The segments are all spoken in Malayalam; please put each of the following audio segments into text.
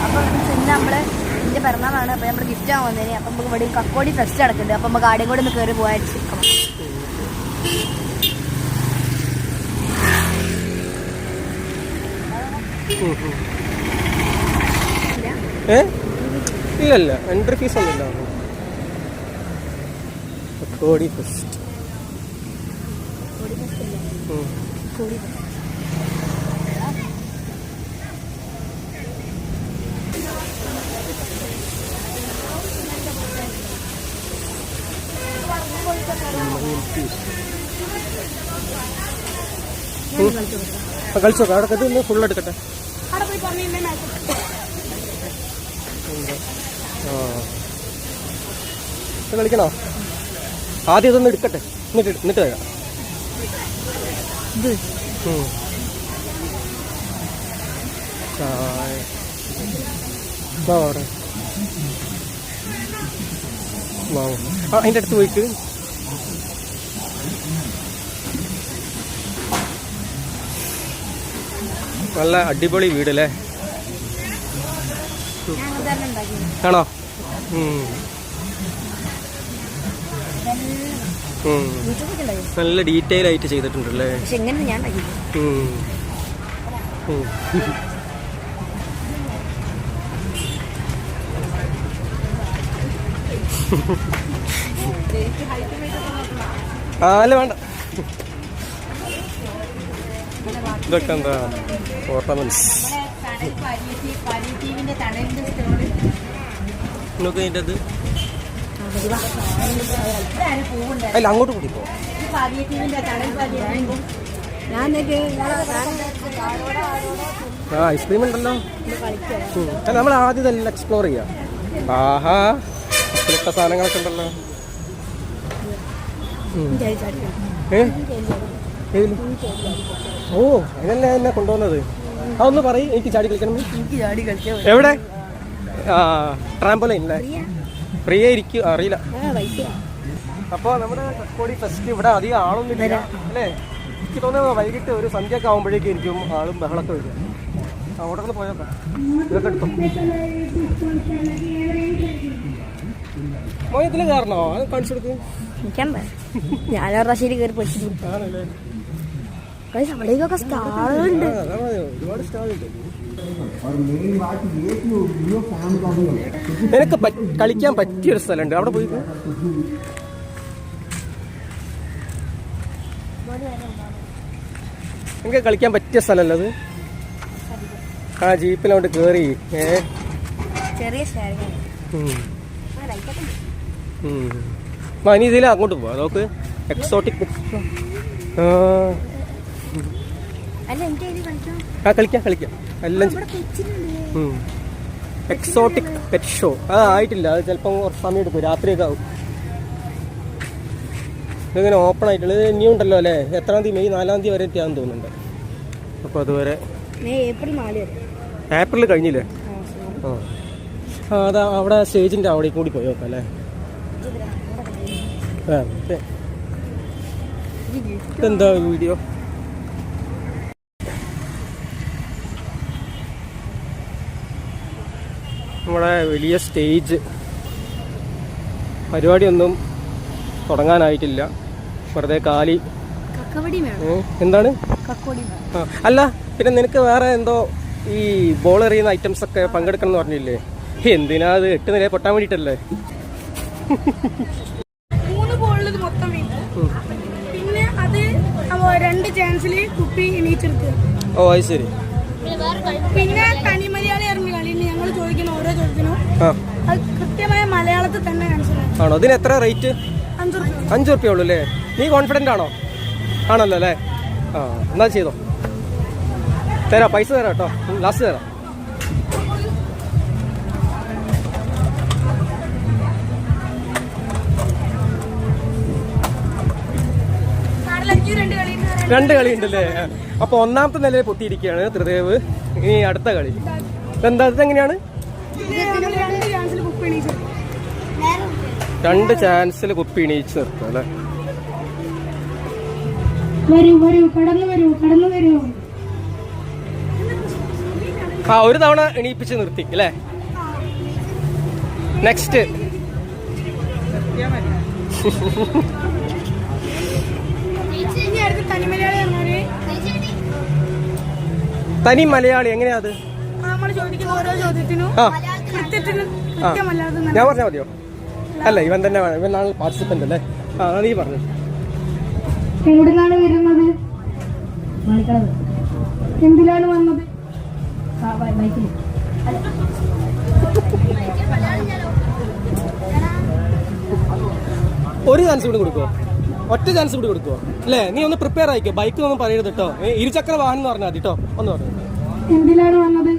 അപ്പോൾ ഇന്ന് നമ്മൾ എൻ്റെ പിറന്നാളാണ്. അപ്പോൾ നമ്മൾ ഗിഫ്റ്റ് ആവാൻ വന്നേനെ. അപ്പം നമുക്ക് ഇവിടെ കക്കോടി ഫെസ്റ്റ് നടക്കുന്നുണ്ട്. അപ്പം നമുക്ക് ആടെയും കൂടെ ഒന്ന് കയറി പോകാൻ. ഇല്ലല്ല, എൻട്രി ഫീസ് ഒന്നുമില്ല. കക്കോടി ഫെസ്റ്റ് കളിച്ചോ. അവിടെ കെട്ടി ഫുൾ എടുക്കട്ടെ. കളിക്കണോ? ആദ്യം ഇതൊന്ന് എടുക്കട്ടെ, എന്നിട്ട് വരാം. അതിൻ്റെ അടുത്ത് പോയിട്ട് നല്ല അടിപൊളി വീടല്ലേ? ആണോ? നല്ല ഡീറ്റെയിൽ ആയിട്ട് ചെയ്തിട്ടുണ്ടല്ലേ? അല്ല വേണ്ട, ഇതൊക്കെ എന്താ ഓർണമെന്റ്സ്. അത് അല്ല, അങ്ങോട്ട് കൂടി പോ. ഐസ്ക്രീം ഉണ്ടല്ലോ. നമ്മൾ ആദ്യം ഇതെല്ലാം എക്സ്പ്ലോർ ചെയ്യാം. ആഹാ, ഇഷ്ട സാധനങ്ങളൊക്കെ ഉണ്ടല്ലോ. ഓ, അതിനല്ലേ എന്നെ കൊണ്ടുവന്നത്. അതൊന്ന് പറയും, എനിക്ക് ചാടി കളിക്കണം. എവിടെ? ട്രാംപോലൈൻ അല്ലേ? ഫ്രീ ആയിരിക്കും, അറിയില്ല. അപ്പോൾ നമ്മുടെ കക്കോടി ഫെസ്റ്റ് ഇവിടെ അധികം ആളൊന്നും ഇല്ല അല്ലേ? എനിക്ക് തോന്നുന്നത് വൈകിട്ട് ഒരു സന്ധ്യ ഒക്കെ ആകുമ്പോഴേക്കും ആളും ബഹളമൊക്കെ വരും. അവിടെ നിന്ന് പോയോക്കാം. ഇതൊക്കെ എടുത്തോ. മോയത്തിൽ കയറണോ? അത് കാണിച്ചു കൊടുക്കും. ഞാനൊരു പ്രാവശ്യം കയറി പഠിച്ചു. അവിടേക്കൊക്കെ സ്റ്റാളുണ്ട്, ഒരുപാട് സ്റ്റാളുണ്ട്. നിനക്ക് കളിക്കാൻ പറ്റിയൊരു സ്ഥലമുണ്ട്, അവിടെ പോയി. എനിക്ക് കളിക്കാൻ പറ്റിയ സ്ഥലമല്ല അത്. ആ ജീപ്പിലോട്ട് കേറി ഇനി ഇതിൽ അങ്ങോട്ട് പോവാ. നോക്ക്, എക്സോട്ടിക്. കളിക്കാം എല്ലാം. എക്സോട്ടിക് പെറ്റ് ഷോ ആയിട്ടില്ല, അത് ചിലപ്പോൾ കുറച്ച് സമയം എടുക്കും, രാത്രിയൊക്കെ ആവും. ഇതിങ്ങനെ ഓപ്പൺ ആയിട്ടുള്ളത് ഇനിയും ഉണ്ടല്ലോ അല്ലേ? എത്രാം തീയതി? മെയ് 4 വരെ എത്തിയാന്ന് തോന്നുന്നുണ്ട്. അപ്പോൾ അതുവരെ ഏപ്രിൽ കഴിഞ്ഞില്ലേ? അതാ അവിടെ സ്റ്റേജിൻ്റെ അവിടെ കൂടി പോയി നോക്കാം അല്ലേ? ഇതെന്താ വീഡിയോ? നമ്മുടെ വലിയ സ്റ്റേജ് പരിപാടിയൊന്നും തുടങ്ങാനായിട്ടില്ല, വെറുതെ കാലി. എന്താണ്? അല്ല, പിന്നെ നിനക്ക് വേറെ എന്തോ ഈ ബോൾ എറിയുന്ന ഐറ്റംസ് ഒക്കെ പങ്കെടുക്കണം എന്ന് പറഞ്ഞില്ലേ? എന്തിനാ അത്? 8 നില പൊട്ടാൻ വേണ്ടിട്ടല്ലേ? പിന്നെ അത് 2 ചാൻസില് കുപ്പി എണീച്ചെടുക്കുക. ഓ, അത് ശരി. പിന്നെ തനിമലയാളി ഇറങ്ങി കളി. ഞങ്ങൾ ചോദിക്കുന്ന ഓരോ ചോദ്യത്തിനും അത് കൃത്യമായ മലയാളത്തിൽ തന്നെ ആൻസർ ആണോ? ഇതിന് എത്ര റേറ്റ്? 5 റുപ്യ ഉള്ളൂ അല്ലേ? നീ കോൺഫിഡൻ്റ് ആണോ? ആണല്ലോ അല്ലേ? ആ, എന്നാ ചെയ്തോ. തരാം, പൈസ തരാം കേട്ടോ, ലാസ്റ്റ് തരാം. രണ്ട് കളി ഉണ്ടല്ലേ? അപ്പൊ ഒന്നാമത്തെ നിലയിൽ പൊട്ടിയിരിക്കുകയാണ് ത്രിദേവ്. ഇനി അടുത്ത കളി എന്താ? ഇതെങ്ങനെയാണ്? 2 ചാൻസിൽ കുപ്പി എണീച്ച് നിർത്തും അല്ലേ? വരൂ, കടന്നു വരൂ. ആ ഒരു തവണ എണീപ്പിച്ച് നിർത്തി അല്ലേ. നെക്സ്റ്റ് ഇനി അടുത്ത് തനിമലയാളി പറഞ്ഞാല് തനി മലയാളി എങ്ങനെയാ അത്? നമ്മൾ ചോദിക്കുന്ന ഓരോ ചോദ്യത്തിനും ആ കൃത്യമല്ലാതെ ഞാൻ പറഞ്ഞാൽ മതിയോ? അല്ല ഇവൻ തന്നെ വേണം, ഇവൻ നാളെ പാർട്ടിസിപ്പന്റ് അല്ലേ. ആ നീ പറഞ്ഞു. എവിടുന്നാണ് വരുന്നത്? എന്തിലാണ് വന്നത്? ഒരു ചാൻസ് കൂടി കൊടുക്കുവോ? ഒറ്റ ചാൻസ് കൂടി കൊടുക്കുവോ? അല്ലേ നീ ഒന്ന് പ്രിപ്പയർ ആയിക്കോ. ബൈക്ക് ഒന്നും പറയരുത് കേട്ടോ. ഇരുചക്ര വാഹനം എന്ന് പറഞ്ഞാൽ മതി കേട്ടോ. ഒന്ന് പറഞ്ഞു. എന്തിലാണ് വന്നത്?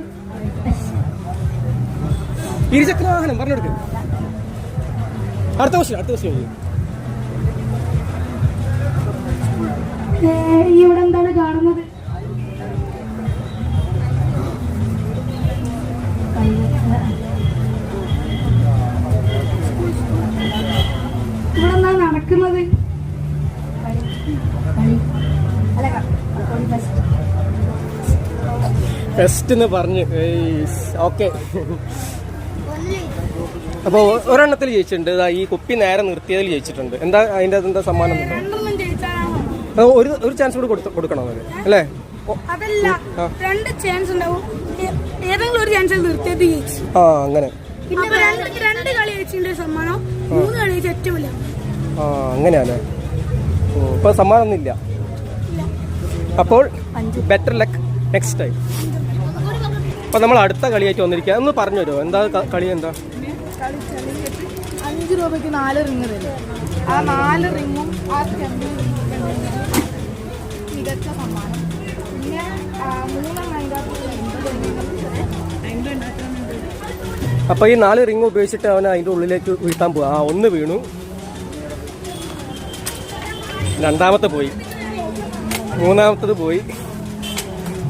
ഇരുചക്ര വാഹനം പറഞ്ഞെടുക്ക്. അടുത്ത ക്വസ്റ്റ്യൻ ഇവിടെ എന്താണ് കാണുന്നത്? ഇവിടെ എന്താണ് നടക്കുന്നത്? ഫെസ്റ്റ് എന്ന് പറഞ്ഞ് ഓക്കെ. അപ്പോൾ ഒരെണ്ണത്തിൽ ജയിച്ചിട്ടുണ്ട്. ഈ കുപ്പി നേരെ നിർത്തിയതിൽ ജയിച്ചിട്ടുണ്ട്. എന്താ അതിൻ്റെ എന്താ സമ്മാനം? ഒരു ചാൻസ് കൂടി കൊടുക്കണം അവര് അല്ലേ? അതല്ല, 2 ചാൻസ് ഉണ്ടാവും. ഏതെങ്കിലും ഒരു ചാൻസിൽ നിർത്തിയത് ജയിച്ചു. ആ അങ്ങനെ. പിന്നെ 2 കളി ജയിച്ചിന്റെ സമ്മാനം, 3 കളി ജയിച്ച ഏറ്റവും വലിയ. ആ അങ്ങനെയാണല്ലേ. ഇപ്പൊ സമ്മാനമൊന്നും ഇല്ല. അപ്പോൾ ബെറ്റർ ലക്ക് നെക്സ്റ്റ് ടൈം. അപ്പൊ നമ്മൾ അടുത്ത കളിയായിട്ട് വന്നിരിക്കുക. ഒന്ന് പറഞ്ഞു തരുമോ എന്താ കളി? എന്താ 5 രൂപയ്ക്ക് 4 റിങ് തരും. ആ 4 റിങ്ങും ആ മികച്ച സമ്മാനം. പിന്നെ 3 അപ്പൊ ഈ 4 റിങ് ഉപയോഗിച്ചിട്ട് അവൻ അതിന്റെ ഉള്ളിലേക്ക് വീഴ്ത്താൻ പോവാ. ഒന്ന് വീണു, രണ്ടാമത്തെ പോയി, മൂന്നാമത്തത് പോയി,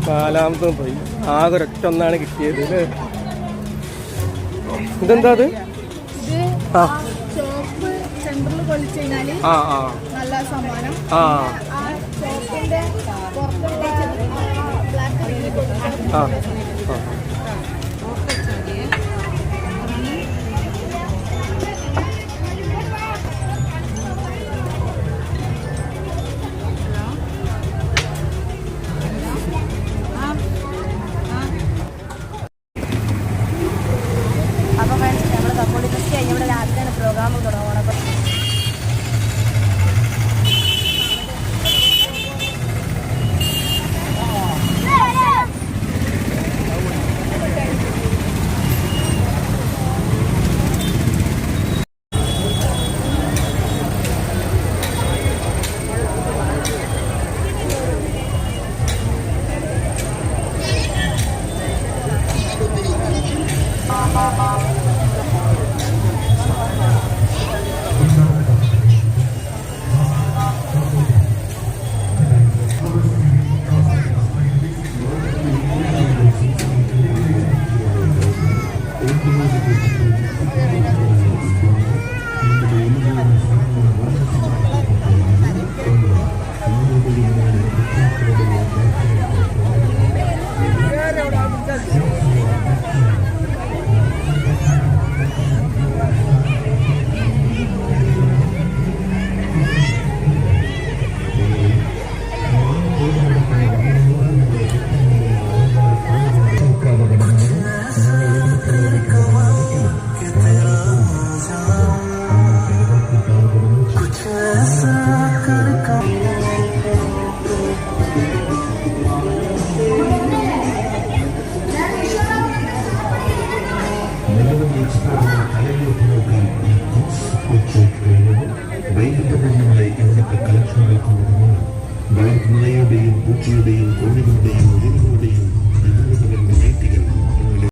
4-മത്തതും പോയി. ആകെ ഒരൊറ്റൊന്നാണ് കിട്ടിയത്. ഇതെന്താ അത്? ചോപ്പ് സെന്ററിൽ കൊളിച്ചു കഴിഞ്ഞാല് നല്ല സമ്മാനം. ആ ചോപ്പിന്റെ പുറത്തുള്ള ബ്ലാക്ക് ആ അപ്പോൾ ഫ്രണ്ട്സ് നമ്മൾ കക്കോടി ഫെസ്റ്റ് കഴിഞ്ഞ് ഇവിടെ രാത്രിയാണ് പ്രോഗ്രാം തുടങ്ങുന്നത്. അപ്പോൾ കളക്ഷനുകൾക്ക് ഭാരത് നിലയുടെയും പൂച്ചയുടെയും കോഴികളുടെയും ഒഴിവുകളുടെയും